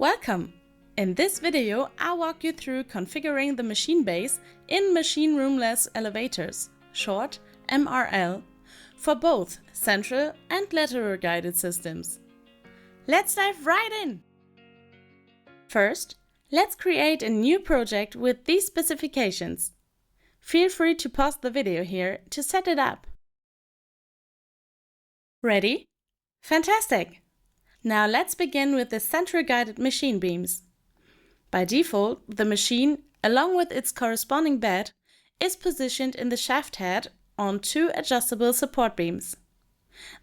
Welcome! In this video, I'll walk you through configuring the machine base in machine roomless elevators, short MRL, for both central and lateral guided systems. Let's dive right in! First, let's create a new project with these specifications. Feel free to pause the video here to set it up. Ready? Fantastic! Now let's begin with the central guided machine beams. By default, the machine, along with its corresponding bed, is positioned in the shaft head on two adjustable support beams.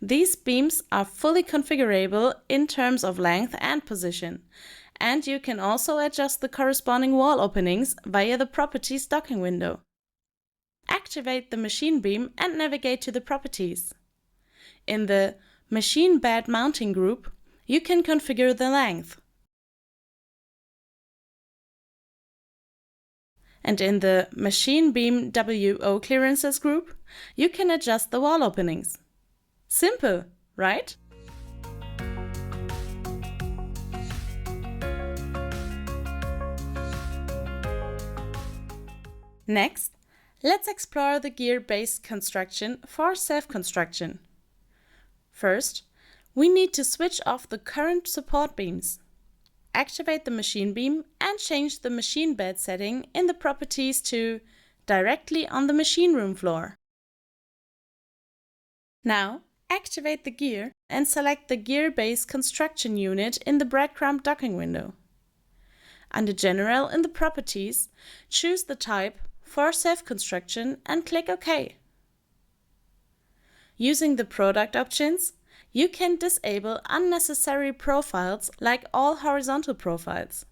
These beams are fully configurable in terms of length and position, and you can also adjust the corresponding wall openings via the Properties docking window. Activate the machine beam and navigate to the Properties. In the Machine Bed Mounting group, you can configure the length. And in the Machine Beam WO Clearances group, you can adjust the wall openings. Simple, right? Next, let's explore the gear-based construction for self-construction. First, we need to switch off the current support beams. Activate the machine beam and change the machine bed setting in the Properties to Directly on the machine room floor. Now, activate the gear and select the gear-based construction unit in the breadcrumb docking window. Under General in the Properties, choose the type for self-construction and click OK. Using the product options, you can disable unnecessary profiles like all horizontal profiles.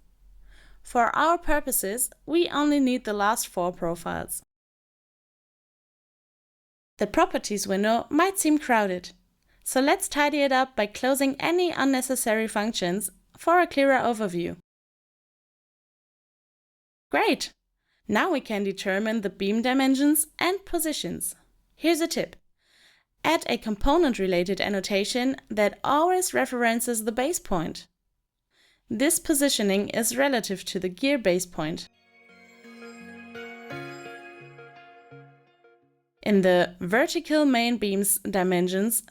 For our purposes, we only need the last 4 profiles. The Properties window might seem crowded, so let's tidy it up by closing any unnecessary functions for a clearer overview. Great! Now we can determine the beam dimensions and positions. Here's a tip. Add a component-related annotation that always references the base point. This positioning is relative to the gear base point. In the Vertical Main Beams Dimensions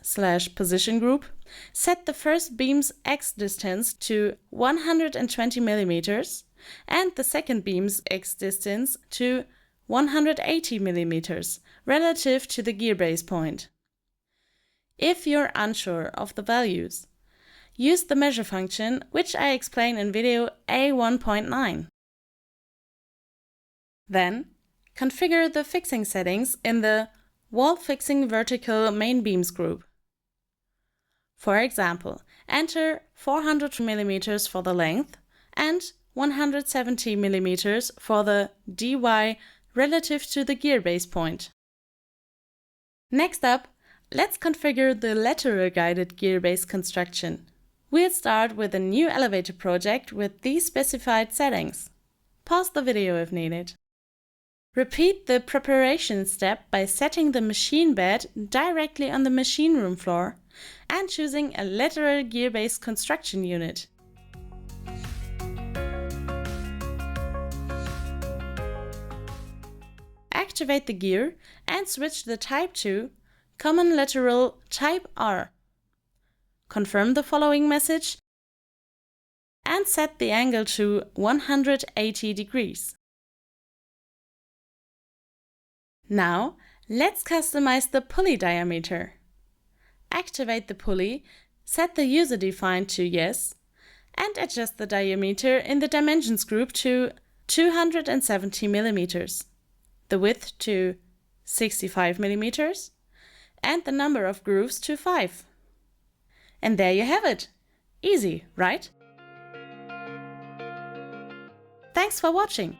/ Position group, set the first beam's X distance to 120 mm and the second beam's X distance to 180 mm relative to the gear base point. If you're unsure of the values, use the measure function, which I explain in video A2.10. Then, configure the fixing settings in the Wall Fixing Vertical Main Beams group. For example, enter 400 mm for the length and 170 mm for the dy relative to the gear base point. Next up, let's configure the lateral guided gear-based construction. We'll start with a new elevator project with these specified settings. Pause the video if needed. Repeat the preparation step by setting the machine bed directly on the machine room floor and choosing a lateral gear-based construction unit. Activate the gear and switch the type to Common Lateral Type R. Confirm the following message and set the angle to 180 degrees. Now, let's customize the pulley diameter. Activate the pulley, set the user-defined to Yes, and adjust the diameter in the Dimensions group to 270 mm, the width to 65 mm, and the number of grooves to 5. And there you have it! Easy, right? Thanks for watching!